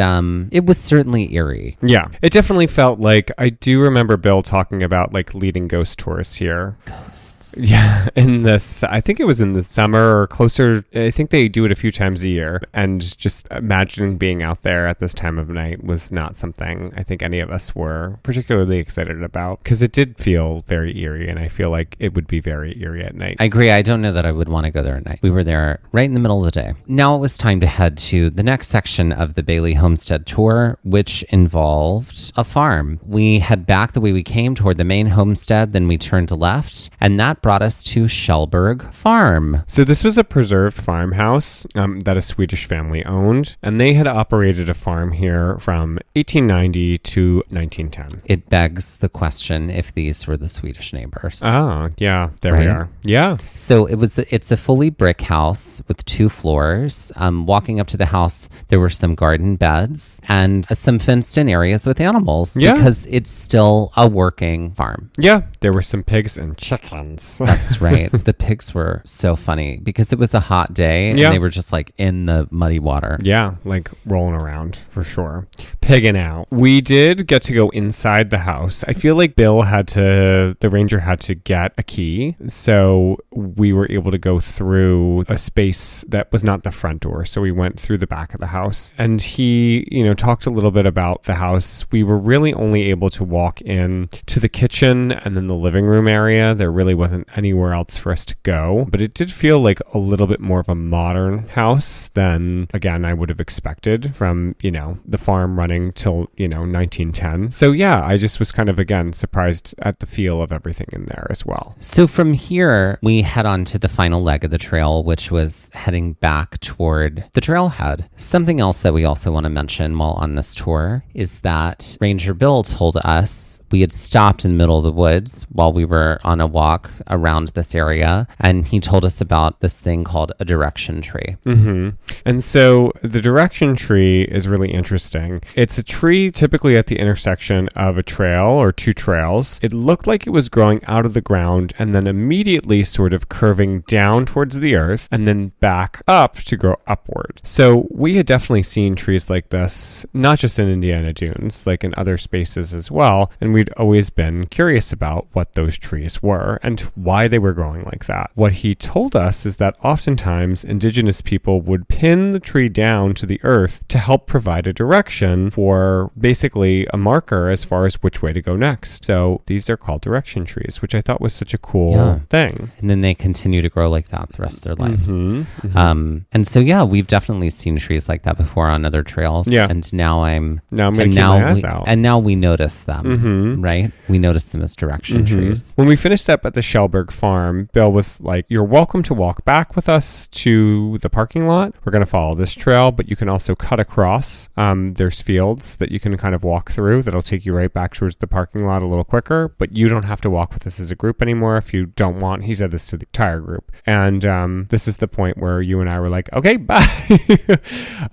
it was certainly eerie. Yeah. It definitely felt like, I do remember Bill talking about like leading ghost tours here. Ghosts. Yeah, I think it was in the summer or closer. I think they do it a few times a year. And just imagining being out there at this time of night was not something I think any of us were particularly excited about, because it did feel very eerie, and I feel like it would be very eerie at night. I agree. I don't know that I would want to go there at night. We were there right in the middle of the day. Now it was time to head to the next section of the Bailly Homestead tour, which involved a farm. We head back the way we came toward the main homestead, then we turned left, and that brought us to Shellberg Farm. So this was a preserved farmhouse that a Swedish family owned, and they had operated a farm here from 1890 to 1910. It begs the question if these were the Swedish neighbors. Oh, yeah, there we are. Yeah. So it's a fully brick house with 2 floors. Walking up to the house, there were some garden beds and some fenced-in areas with animals, because it's still a working farm. Yeah, there were some pigs and chickens. That's right. The pigs were so funny because it was a hot day and they were just like in the muddy water. Yeah, like rolling around for sure. Pigging out. We did get to go inside the house. I feel like the ranger had to get a key, so we were able to go through a space that was not the front door. So we went through the back of the house, and he, talked a little bit about the house. We were really only able to walk in to the kitchen and then the living room area. There really wasn't anywhere else for us to go, but it did feel like a little bit more of a modern house than, again, I would have expected from, the farm running till, 1910. So yeah, I just was kind of, again, surprised at the feel of everything in there as well. So from here, we head on to the final leg of the trail, which was heading back toward the trailhead. Something else that we also want to mention while on this tour is that Ranger Bill told us we had stopped in the middle of the woods while we were on a walk around this area, and he told us about this thing called a direction tree. Mm-hmm. And so the direction tree is really interesting. It's a tree typically at the intersection of a trail or 2 trails. It looked like it was growing out of the ground and then immediately sort of curving down towards the earth and then back up to grow upward. So we had definitely seen trees like this, not just in Indiana Dunes, like in other spaces as well. And we'd always been curious about what those trees were and why they were growing like that. What he told us is that oftentimes indigenous people would pin the tree down to the earth to help provide a direction for basically a marker as far as which way to go next. So these are called direction trees, which I thought was such a cool thing. And then they continue to grow like that the rest of their lives. Mm-hmm. Mm-hmm. And so, yeah, we've definitely seen trees like that before on other trails. Yeah. And now I'm going to keep my eyes out. And now we notice them, right? We notice them as direction trees. When we finished up at the Shellberg farm, Bill was like, you're welcome to walk back with us to the parking lot. We're going to follow this trail, but you can also cut across. There's fields that you can kind of walk through that'll take you right back towards the parking lot a little quicker, but you don't have to walk with us as a group anymore if you don't want. He said this to the entire group. And this is the point where you and I were like, okay, bye.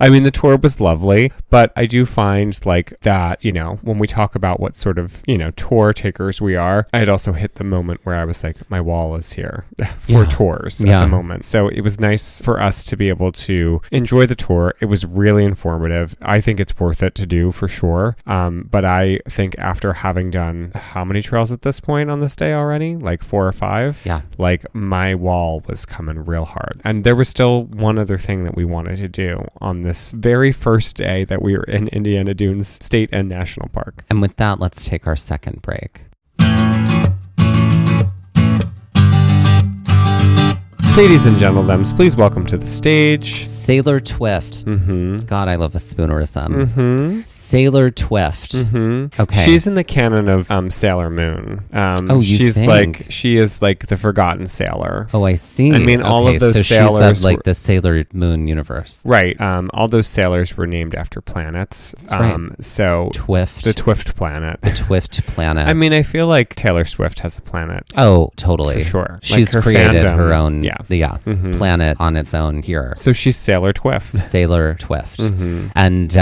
I mean, the tour was lovely, but I do find like that, when we talk about what sort of, tour takers we are, I had also hit the moment where I was like, my wall is here for tours at the moment. So it was nice for us to be able to enjoy the tour. It was really informative. I think it's worth it to do for sure. But I think after having done how many trails at this point on this day already? Like 4 or 5? Yeah. Like my wall was coming real hard. And there was still one other thing that we wanted to do on this very first day that we were in Indiana Dunes State and National Park. And with that, let's take our second break. Ladies and gentlemen, please welcome to the stage Sailor Twift. God, I love a spoonerism. Sailor Twift. Okay. She's in the canon of Sailor Moon. You think? She is like the forgotten sailor. Oh, I see. I mean, all of those sailors she's like the Sailor Moon universe. Right. All those sailors were named after planets. That's right. So Twift. The Twift planet. The Twift planet. I mean, I feel like Taylor Swift has a planet. Oh, totally. For sure. She's like created fandom, her own planet on its own here. So she's Sailor Twift. Sailor Twift. And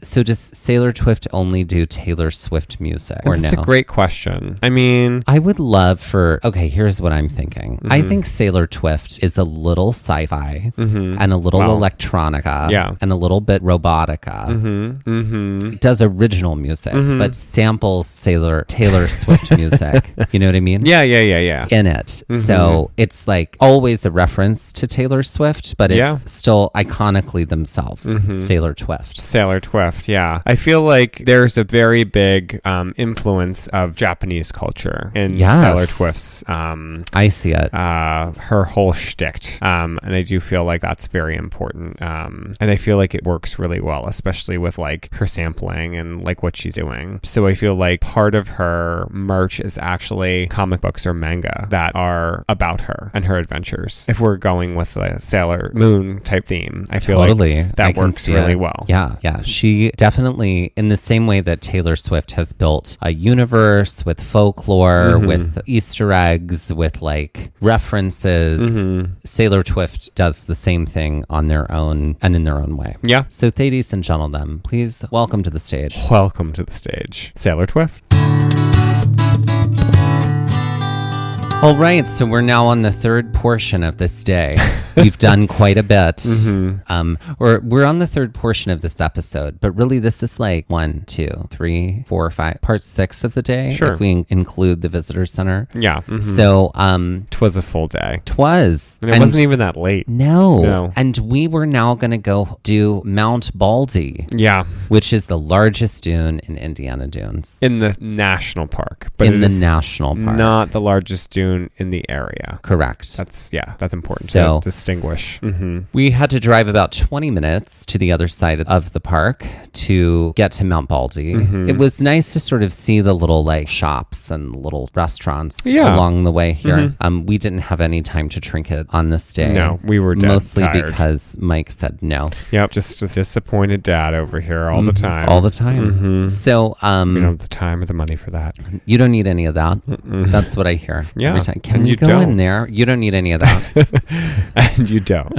so does Sailor Twift only do Taylor Swift music or no? That's a great question. I mean, I would love for, okay, here's what I'm thinking. I think Sailor Twift is a little sci-fi and a little electronica and a little bit robotica. Does original music, but samples Taylor Swift music. You know what I mean? Yeah. In it. So it's like always a reference to Taylor Swift, but it's still iconically themselves. Sailor Twift. Sailor Twift, yeah. I feel like there's a very big influence of Japanese culture in Sailor Twift's. I see it. Her whole shtick. And I do feel like that's very important. And I feel like it works really well, especially with like her sampling and like what she's doing. So I feel like part of her merch is actually comic books or manga that are about her and her adventures. If we're going with a Sailor Moon type theme, I feel like that works really well. Yeah. She definitely, in the same way that Taylor Swift has built a universe with folklore, with Easter eggs, with like references, Sailor Twift does the same thing on their own and in their own way. Yeah. So ladies and gentlemen, please welcome to the stage. Welcome to the stage, Sailor Twift. All right, so we're now on the third portion of this day. We've done quite a bit. Or we're on the third portion of this episode, but really this is like 1, 2, 3, 4, 5, part 6 of the day. Sure. If we include the visitor center. Yeah. So, 'twas a full day. Twas. And it wasn't even that late. No. And we were now going to go do Mount Baldy. Yeah. Which is the largest dune in Indiana Dunes. In the national park. But in the national park. Not the largest dune in the area. Correct. That's important so, to distinguish. We had to drive about 20 minutes to the other side of the park to get to Mount Baldy. It was nice to sort of see the little like shops and little restaurants along the way here. We didn't have any time to trinket on this day. No, we were dead mostly tired. Because Mike said no. Yep, just a disappointed dad over here all the time. All the time. So we don't have the time or the money for that. You don't need any of that. That's what I hear. Yeah. Every time. Can we go in there? You don't need any of that. And you don't.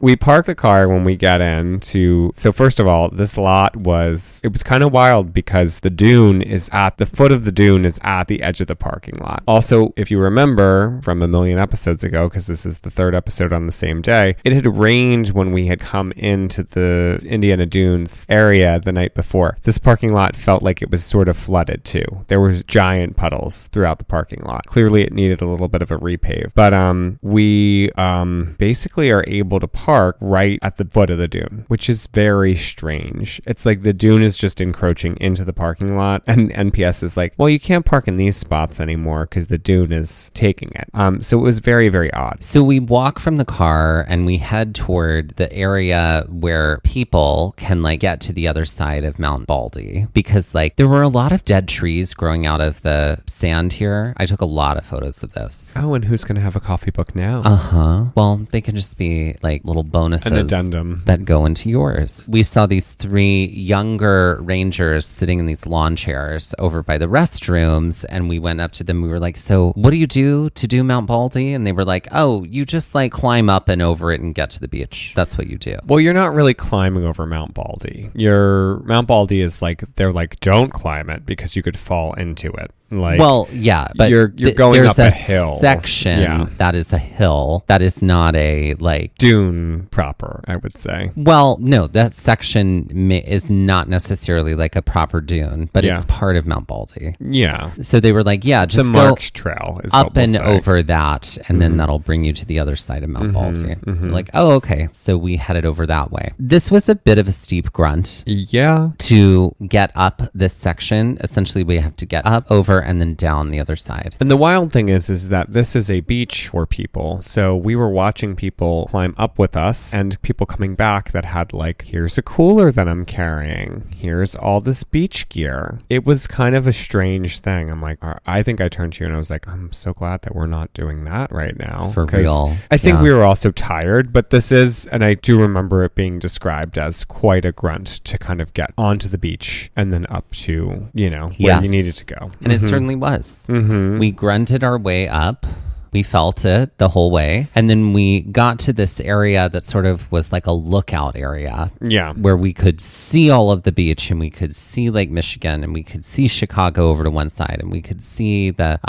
We park the car when we get in so first of all, this lot it was kind of wild because the foot of the dune is at the edge of the parking lot. Also, if you remember from a million episodes ago, because this is the third episode on the same day, it had rained when we had come into the Indiana Dunes area the night before. This parking lot felt like it was sort of flooded too. There was giant puddles throughout the parking lot. Clearly it needed a little bit of a repave, but we basically are able to park right at the foot of the dune, which is very strange. It's like the dune is just encroaching into the parking lot, and NPS is like, well, you can't park in these spots anymore because the dune is taking it. So it was very, very odd. So we walk from the car and we head toward the area where people can like get to the other side of Mount Baldy, because like there were a lot of dead trees growing out of the sand here. I took a lot of photos of this. Oh, and who's going to have a coffee book now? Well, they can just be like little bonuses, an addendum that go into yours. We saw these 3 younger rangers sitting in these lawn chairs over by the restrooms, and we went up to them. We were like, so what do you do to do Mount Baldy? And they were like, oh, you just like climb up and over it and get to the beach. That's what you do. Well, you're not really climbing over Mount Baldy. Mount Baldy is like, they're like, don't climb it because you could fall into it. Like, well, yeah, but you're going up a hill section that is a hill that is not a like dune proper, I would say. Well, no, that section is not necessarily like a proper dune, but it's part of Mount Baldy. Yeah. So they were like, just it's a marked trail is up what we'll and say. Over that, and then that'll bring you to the other side of Mount Baldy. Like, oh, okay. So we headed over that way. This was a bit of a steep grunt. Yeah. To get up this section, essentially we have to get up, over, and then down the other side. And the wild thing is that this is a beach for people. So we were watching people climb up with us and people coming back that had like, here's a cooler that I'm carrying. Here's all this beach gear. It was kind of a strange thing. I'm like, I think I turned to you and I was like, I'm so glad that we're not doing that right now. For real. I think we were also tired, but this is, and I do remember it being described as quite a grunt to kind of get onto the beach and then up to, where you needed to go. And it certainly was. We grunted our way up We felt it the whole way. And then we got to this area that sort of was like a lookout area. Yeah. Where we could see all of the beach and we could see Lake Michigan and we could see Chicago over to one side and we could see the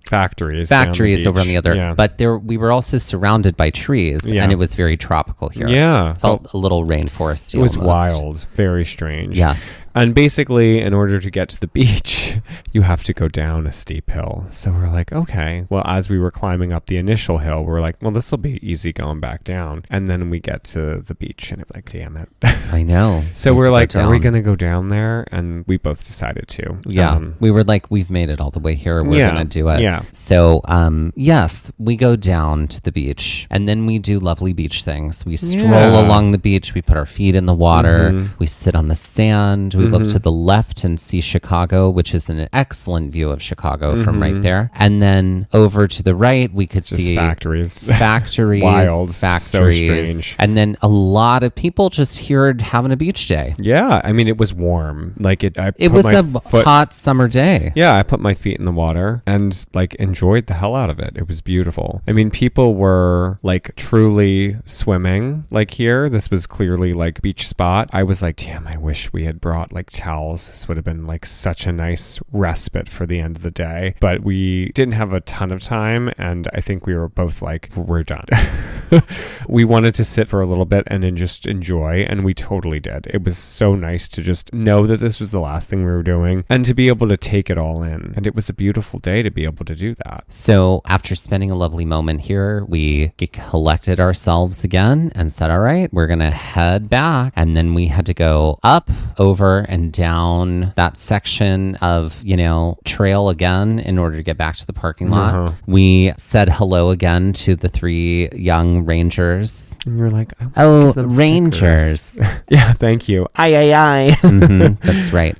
factories over on the other. Yeah. But we were also surrounded by trees and it was very tropical here. Yeah. Felt a little rainforesty. It was almost. wild. Very strange. Yes. And basically, in order to get to the beach, you have to go down a steep hill. So we're like, okay. Well, as we were climbing up the initial hill, we're like, well, this will be easy going back down. And then we get to the beach and it's like, damn it. I know. So we're like, are we going to go down there? And we both decided to. Yeah. We were like, we've made it all the way here. We're going to do it. Yeah. So, yes, we go down to the beach and then we do lovely beach things. We stroll along the beach. We put our feet in the water. We sit on the sand. We look to the left and see Chicago, which is an excellent view of Chicago from right there. And then over to the right, we could see factories. Wild. So strange. And then a lot of people just here having a beach day. Yeah. I mean, it was warm. Like it was a hot summer day. Yeah. I put my feet in the water and like enjoyed the hell out of it. It was beautiful. I mean, people were like truly swimming like here. This was clearly like beach spot. I was like, damn, I wish we had brought like towels. This would have been like such a nice respite for the end of the day. But we didn't have a ton of time. And I think we were both like, we're done. We wanted to sit for a little bit and then just enjoy. And we totally did. It was so nice to just know that this was the last thing we were doing and to be able to take it all in. And it was a beautiful day to be able to do that. So after spending a lovely moment here, we collected ourselves again and said, all right, we're going to head back. And then we had to go up, over, and down that section of, trail again in order to get back to the parking lot. We said hello again to the 3 young rangers. And you're like, rangers. Yeah, thank you. Aye. That's right.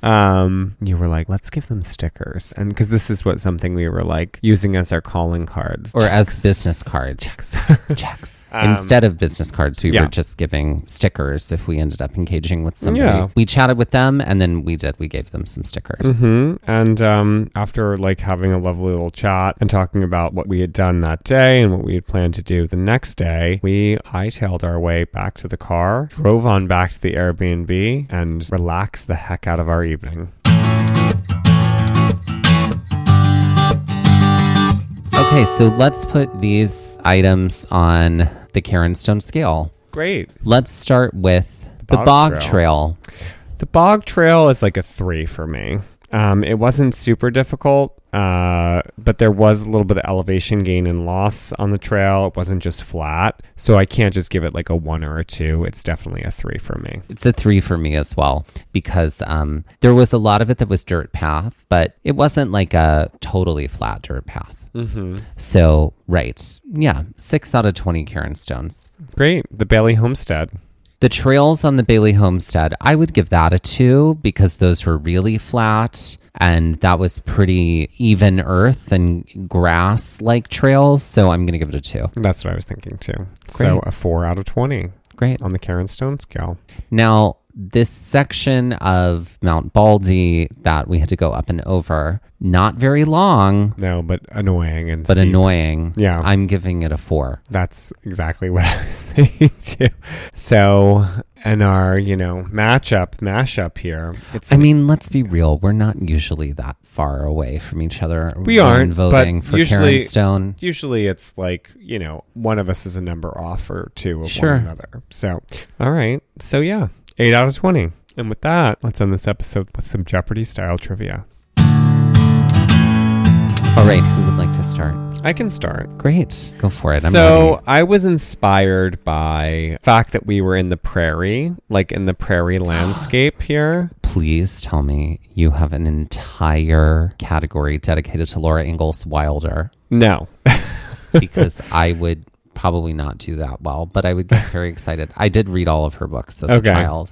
You were like, let's give them stickers. And because this is something we were like using as our calling cards. Or as business cards. Checks. Instead of business cards, we were just giving stickers if we ended up engaging with somebody. Yeah. We chatted with them and then we gave them some stickers. And after like having a lovely little chat and talking about what we had done that day and what we had planned to do the next day, we hightailed our way back to the car, drove on back to the Airbnb, and relaxed the heck out of our evening. Okay, so let's put these items on the Karen Stone scale. Great. Let's start with the Bog Trail. The Bog Trail is like a 3 for me. It wasn't super difficult, but there was a little bit of elevation gain and loss on the trail. It wasn't just flat. So I can't just give it like a 1 or a 2. It's definitely a 3 for me. It's a 3 for me as well, because there was a lot of it that was dirt path, but it wasn't like a totally flat dirt path. So, right. Yeah. 6 out of 20 Karen Stones. Great. The Bailly Homestead. The trails on the Bailly Homestead, I would give that a 2 because those were really flat and that was pretty even earth and grass like trails. So I'm going to give it a 2. That's what I was thinking too. Great. So a 4 out of 20. Great. On the Karen Stone scale. Now, this section of Mount Baldy that we had to go up and over, not very long. No, but annoying and But steep. annoying. Yeah. I'm giving it a 4. That's exactly what I was thinking too. So, and our, mashup here. Let's be real. We're not usually that far away from each other. We aren't voting but for usually, Karen Stone. Usually it's like, one of us is a number off or 2 of one another. So, all right. So, yeah, 8 out of 20. And with that, let's end this episode with some Jeopardy-style trivia. All right, who would like to start? I can start. Great. Go for it. I'm so ready. I was inspired by the fact that we were in the prairie, like in the prairie landscape here. Please tell me you have an entire category dedicated to Laura Ingalls Wilder. No. Because I would probably not do that well, but I would get very excited. I did read all of her books as a child.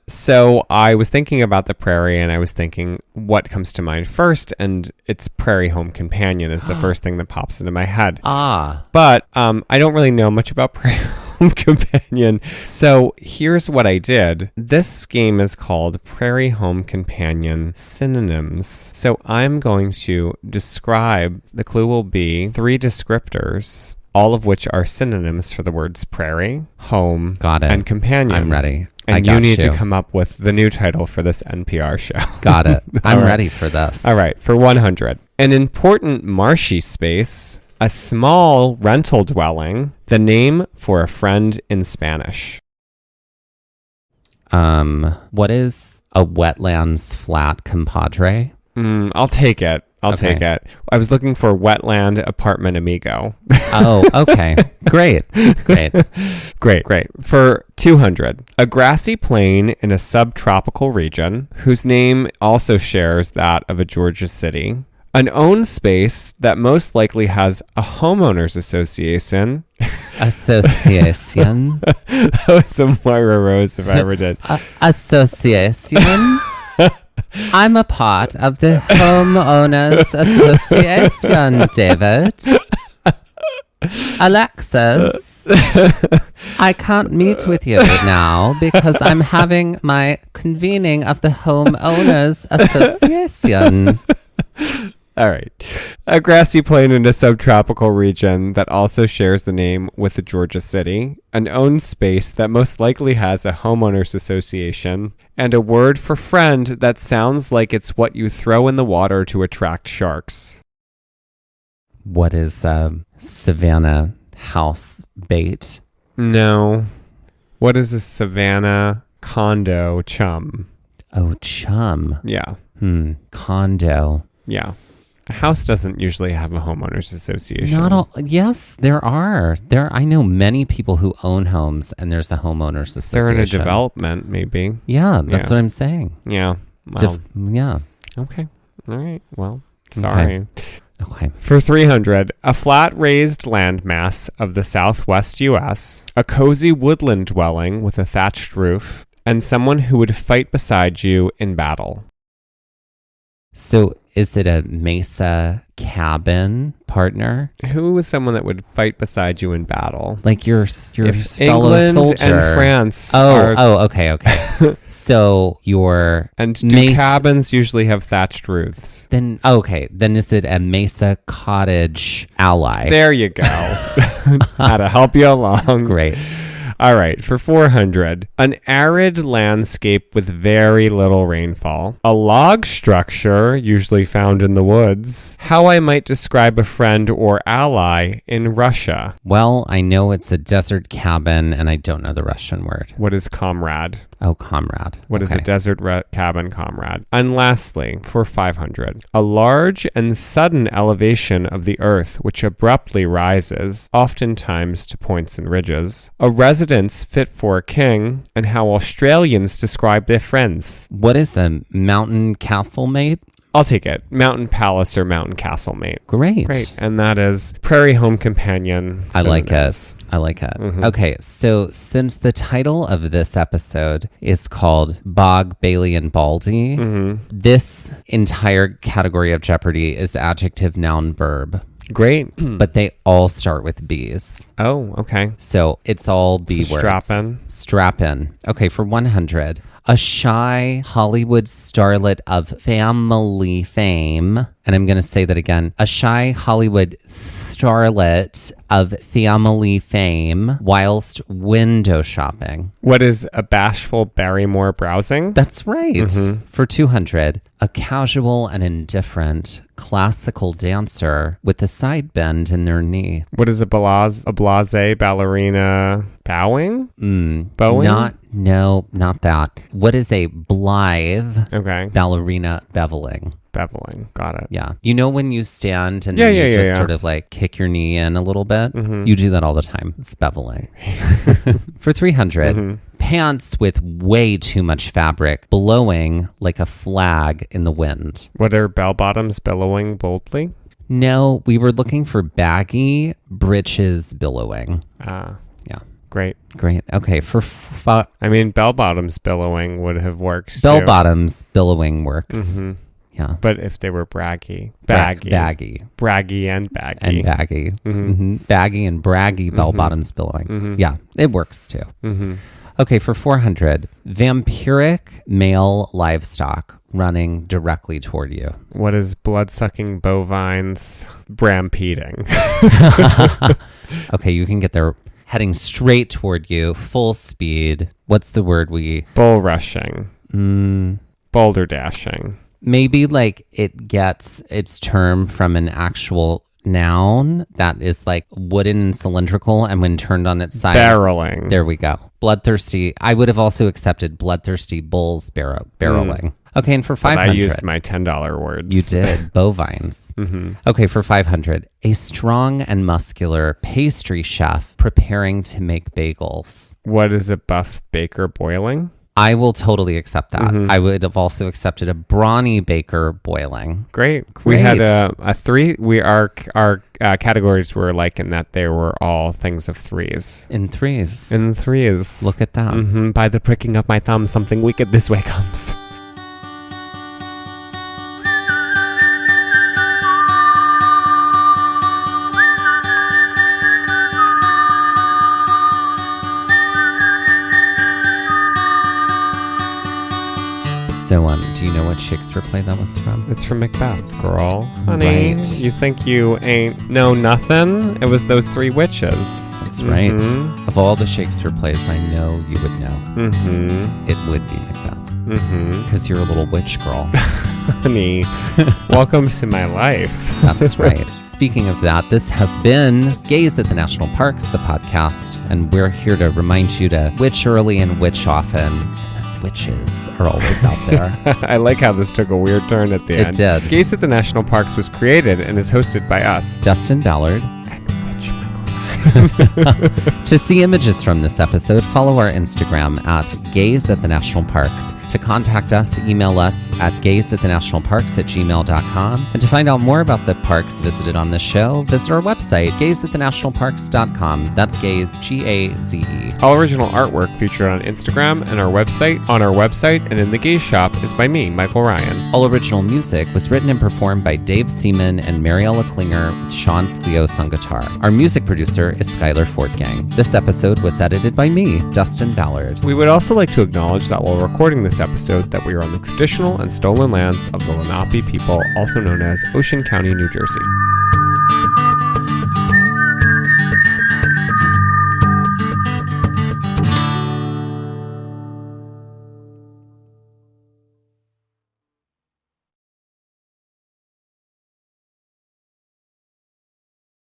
So I was thinking about the prairie and I was thinking what comes to mind first, and it's Prairie Home Companion is the first thing that pops into my head. Ah. But I don't really know much about Prairie Home Companion. So here's what I did. This game is called Prairie Home Companion Synonyms. So I'm going to describe, the clue will be 3 descriptors, all of which are synonyms for the words prairie, home, Got it. and companion. I'm ready. And you need to come up with the new title for this NPR show. Got it. I'm ready for this. All right, for 100. An important marshy space, a small rental dwelling, the name for a friend in Spanish. What is a wetlands flat compadre? I'll take it. I'll take it. I was looking for wetland apartment amigo. Oh, okay. Great. Great. For 200, a grassy plain in a subtropical region whose name also shares that of a Georgia city. An owned space that most likely has a homeowners association. Association. That was a Moira Rose if I ever did. Association. I'm a part of the Homeowners Association, David. Alexis, I can't meet with you now because I'm having my convening of the Homeowners Association. All right. A grassy plain in a subtropical region that also shares the name with a Georgia city, an owned space that most likely has a homeowners association, and a word for friend that sounds like it's what you throw in the water to attract sharks. What is Savannah house bait? No. What is a Savannah condo chum? Oh, chum. Yeah. Condo. Yeah. A house doesn't usually have a homeowners association. Not all. Yes, there are. I know many people who own homes, and there's a homeowners association. They're in a development, maybe. Yeah, that's what I'm saying. Yeah. Well, yeah. Okay. All right. Well, sorry. Okay. For 300, a flat raised landmass of the southwest U.S., a cozy woodland dwelling with a thatched roof, and someone who would fight beside you in battle. So is it a mesa cabin partner? Who is someone that would fight beside you in battle? Like your If fellow England soldier. and France Okay. So your and do cabins usually have thatched roofs? Then is it a mesa cottage ally? There you go. How to help you along. Great. All right, for 400, an arid landscape with very little rainfall, a log structure usually found in the woods, how I might describe a friend or ally in Russia. Well, I know it's a desert cabin, and I don't know the Russian word. What is comrade? Oh, comrade. What is a desert cabin comrade? And lastly, for 500, a large and sudden elevation of the earth which abruptly rises, oftentimes to points and ridges, a residence fit for a king, and how Australians describe their friends. What is a mountain castle mate? I'll take it. Mountain palace or mountain castle mate. Great. And that is Prairie Home Companion. I like it. Mm-hmm. Okay, so since the title of this episode is called Bog, Bailey, and Baldy, this entire category of Jeopardy is adjective, noun, verb. Great. But they all start with B's. Oh, okay. So it's all B so words. Strap in. Okay, for 100. A shy Hollywood starlet of family fame. And I'm going to say that again. A shy Hollywood starlet of family fame whilst window shopping. What is a bashful Barrymore browsing? That's right. For 200. A casual and indifferent classical dancer with a side bend in their knee. What is a blase ballerina bowing? Bowing? Not that. What is a blithe ballerina beveling? Beveling. Got it. Yeah. You know when you stand and then you just sort of like kick your knee in a little bit? You do that all the time. It's beveling. For 300, pants with way too much fabric blowing like a flag in the wind. What are bell bottoms billowing boldly? No, we were looking for baggy breeches billowing. Yeah. Great. Okay. I mean, bell bottoms billowing would have worked. Bell bottoms billowing works. Yeah. But if they were baggy. Braggy and baggy. And baggy. Mm-hmm. Baggy and braggy, bell bottoms billowing. Mm-hmm. Yeah, it works too. Mm-hmm. Okay, for 400, vampiric male livestock running directly toward you. What is blood-sucking bovines brampeding? Okay, you can get there heading straight toward you, full speed. What's the word we... Bull rushing. Boulder dashing. Maybe like it gets its term from an actual noun that is like wooden and cylindrical, and when turned on its side... Barreling. There we go. Bloodthirsty. I would have also accepted bloodthirsty bulls barreling. Okay, and for 500... I used my $10 words. You did. Bovines. Okay, for 500, a strong and muscular pastry chef preparing to make bagels. What is a buff baker boiling? I will totally accept that. I would have also accepted a brawny baker boiling. Great. We had a three. Our categories were like in that they were all things of threes. In threes. Look at that. By the pricking of my thumb, something wicked this way comes. So, do you know what Shakespeare play that was from? It's from Macbeth, girl. Honey, Right. you think you ain't know nothing? It was those three witches. That's right. Of all the Shakespeare plays I know you would know, it would be Macbeth. Because you're a little witch girl. Honey, welcome to my life. That's right. Speaking of that, this has been Gaze at the National Parks, the podcast, and we're here to remind you to witch early and witch often. Witches are always out there. I like how this took a weird turn at the end. It did. Gaze at the National Parks was created and is hosted by us, Dustin, Ballard. and Witch Michael. To see images from this episode, follow our Instagram at Gaze at the National Parks. To contact us, email us at gazeatthenationalparks@gmail.com. And to find out more about the parks visited on this show, visit our website, gazeatthenationalparks.com. That's Gaze, G-A-Z-E. All original artwork featured on Instagram and our website, and in the Gaze Shop is by me, Michael Ryan. All original music was written and performed by Dave Seaman and Mariella Klinger with Sean Slios on guitar. Our music producer is Skyler Fortgang. This episode was edited by me, Dustin Ballard. We would also like to acknowledge that while recording this episode that we are on the traditional and stolen lands of the Lenape people, also known as Ocean County, New Jersey.